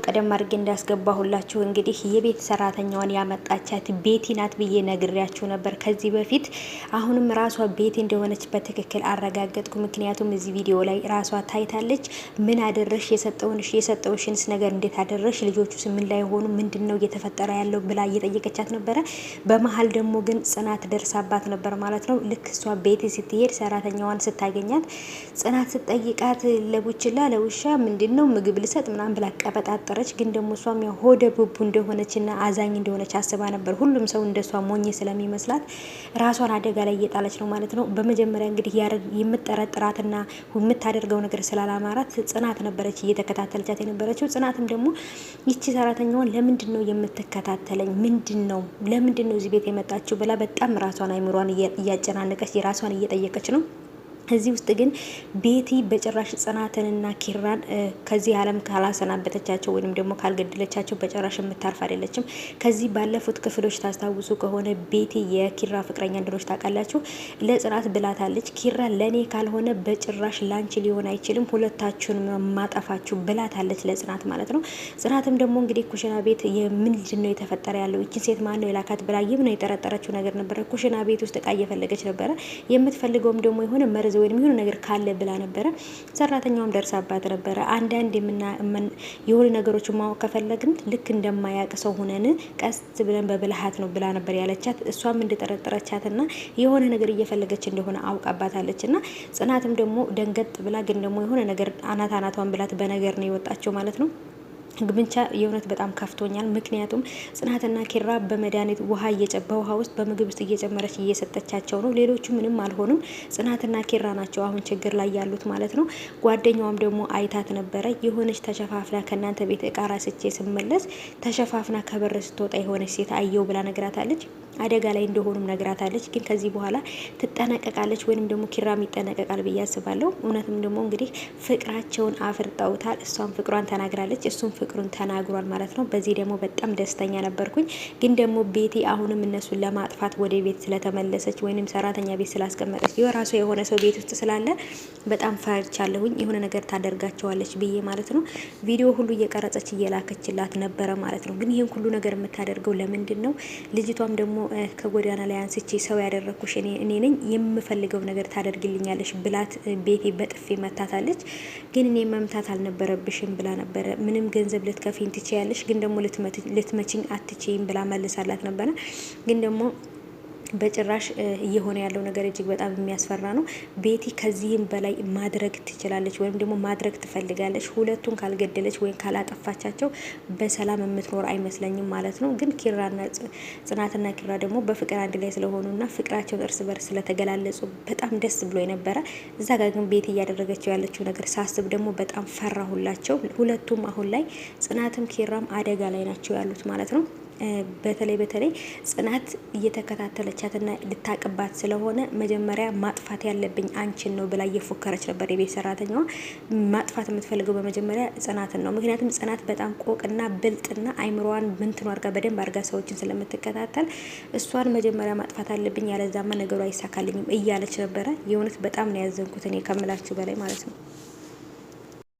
ቀደም አድርጌ እንዳስገባሁላችሁ እንግዲህ የቤት ሰራተኛዋን ያመጣቻት ቤቲ ናት ብዬ ነግሬያችሁ ነበር ከዚህ በፊት። አሁንም ራሷ ቤቲ እንደሆነች በትክክል አረጋገጥኩ። ምክንያቱም እዚህ ቪዲዮ ላይ ራሷ ታይታለች። ምን አደረሽ? የሰጠውሽንስ ነገር እንዴት አደረሽ? ልጆቹስ ምን ላይ ሆኑ? ምንድነው እየተፈጠረ ያለው ብላ እየጠየቀቻት ነበረ። በመሀል ደግሞ ግን ጽናት ደርሳባት ነበር ማለት ነው። ልክ እሷ ቤቲ ስትሄድ ሰራተኛዋን ስታገኛት ጽናት ስትጠይቃት ለቡችላ ለውሻ ምንድነው ምግብ ልሰጥ ምናምን ብላ ቀበጣጠረች። ግን ደግሞ እሷም ያው ሆደ ቡቡ እንደሆነችና አዛኝ እንደሆነች አስባ ነበር። ሁሉም ሰው እንደሷ ሞኝ ስለሚመስላት ራሷን አደጋ ላይ እየጣለች ነው ማለት ነው። በመጀመሪያ እንግዲህ የምትጠረጥራትና የምታደርገው ነገር ስላላማራት ጽናት ነበረች እየተከታተለቻት የነበረችው። ጽናትም ደግሞ ይቺ ሰራተኛዋን ለምንድን ነው የምትከታተለኝ? ለምንድን ነው እዚህ ቤት የመጣችው ብላ በጣም ራሷን አይምሯን እያጨናነቀች የራሷን እየጠየቀች ነው። እዚህ ውስጥ ግን ቤቲ በጭራሽ ጽናትንና ኪራን ከዚህ ዓለም ካላሰናበተቻቸው ወይም ደግሞ ካልገደለቻቸው በጭራሽ የምታርፍ አይደለችም። ከዚህ ባለፉት ክፍሎች ታስታውሱ ከሆነ ቤቲ የኪራ ፍቅረኛ እንደሆነች ታውቃላችሁ። ለጽናት ብላታለች። ኪራ ለኔ ካልሆነ በጭራሽ ላንቺ ሊሆን አይችልም፣ ሁለታችሁን ማጠፋችሁ ብላታለች ለጽናት ማለት ነው። ጽናትም ደግሞ እንግዲህ ኩሽና ቤት ምንድን ነው የተፈጠረ ያለው ይችን ሴት ማን ነው የላካት ብላ ነው የጠረጠረችው ነገር ነበረ። ኩሽና ቤት ውስጥ እቃ እየፈለገች ነበረ። የምትፈልገውም ደግሞ የሆነ መርዝ ወይም የሆነ ነገር ካለ ብላ ነበረ። ሰራተኛውም ደርሳባት ነበረ። አንዳንድ የሆነ ነገሮች ማወቅ ከፈለግን ልክ እንደማያውቅ ሰው ሆነን ቀስ ብለን በብልሃት ነው ብላ ነበር ያለቻት። እሷም እንደጠረጠረቻትና የሆነ ነገር እየፈለገች እንደሆነ አውቃባታለች። እና ጽናትም ደግሞ ደንገጥ ብላ ግን ደግሞ የሆነ ነገር አናቷን ብላት በነገር ነው የወጣቸው ማለት ነው። ግብንቻ የእውነት በጣም ከፍቶኛል። ምክንያቱም ጽናትና ኪራ በመድኃኒት በውሃ ውስጥ በምግብ ውስጥ እየጨመረች እየሰጠቻቸው ነው። ሌሎቹ ምንም አልሆኑም። ጽናትና ኪራ ናቸው አሁን ችግር ላይ ያሉት ማለት ነው። ጓደኛዋም ደግሞ አይታት ነበረ። የሆነች ተሸፋፍና ከእናንተ ቤት እቃ ራስቼ ስመለስ ተሸፋፍና ከበር ስትወጣ የሆነች ሴት አየው ብላ ነግራታለች። አደጋ ላይ እንደሆኑም ነግራታለች። ግን ከዚህ በኋላ ትጠነቀቃለች ወይንም ደግሞ ኪራም ይጠነቀቃል ብዬ አስባለሁ። እውነትም ደግሞ እንግዲህ ፍቅራቸውን አፍርጠውታል። እሷም ፍቅሯን ተናግራለች፣ እሱም ፍቅሩን ተናግሯል ማለት ነው። በዚህ ደግሞ በጣም ደስተኛ ነበርኩኝ። ግን ደግሞ ቤቲ አሁንም እነሱን ለማጥፋት ወደ ቤት ስለተመለሰች ወይንም ሰራተኛ ቤት ስላስቀመጠች የራሷ የሆነ ሰው ቤት ውስጥ ስላለ በጣም ፈርቻለሁኝ። የሆነ ነገር ታደርጋቸዋለች ብዬ ማለት ነው። ቪዲዮ ሁሉ እየቀረጸች እየላከችላት ነበረ ማለት ነው። ግን ይህን ሁሉ ነገር የምታደርገው ለምንድን ነው? ልጅቷም ደግሞ ከጎዳና ላይ አንስቼ ሰው ያደረኩሽ እኔ ነኝ፣ የምፈልገው ነገር ታደርግልኛለሽ ብላት ቤቲ በጥፊ መታታለች። ግን እኔ መምታት አልነበረብሽም ብላ ነበረ። ምንም ገንዘብ ልትከፊኝ ትችያለሽ፣ ግን ደግሞ ልትመችኝ አትችይም ብላ መልሳላት ነበረ። ግን ደግሞ በጭራሽ እየሆነ ያለው ነገር እጅግ በጣም የሚያስፈራ ነው። ቤቲ ከዚህም በላይ ማድረግ ትችላለች ወይም ደግሞ ማድረግ ትፈልጋለች። ሁለቱን ካልገደለች ወይም ካላጠፋቻቸው በሰላም የምትኖር አይመስለኝም ማለት ነው። ግን ኪራና ጽናትና ኪራ ደግሞ በፍቅር አንድ ላይ ስለሆኑና ፍቅራቸውን እርስ በርስ ስለተገላለጹ በጣም ደስ ብሎ የነበረ። እዛ ጋር ግን ቤቲ እያደረገችው ያለችው ነገር ሳስብ ደግሞ በጣም ፈራሁላቸው። ሁለቱም አሁን ላይ ጽናትም ኪራም አደጋ ላይ ናቸው ያሉት ማለት ነው። በተለይ ጽናት እየተከታተለቻትና ልታቅባት ስለሆነ መጀመሪያ ማጥፋት ያለብኝ አንቺን ነው ብላ እየፎከረች ነበር። የቤት ሰራተኛዋ ማጥፋት የምትፈልገው በመጀመሪያ ጽናትን ነው። ምክንያቱም ጽናት በጣም ቆቅና ብልጥና አይምሮዋን ምንትን አርጋ በደንብ አርጋ ሰዎችን ስለምትከታተል እሷን መጀመሪያ ማጥፋት አለብኝ፣ ያለዛማ ነገሩ አይሳካልኝም እያለች ነበረ። የእውነት በጣም ነው ያዘንኩት እኔ ከምላችሁ በላይ ማለት ነው።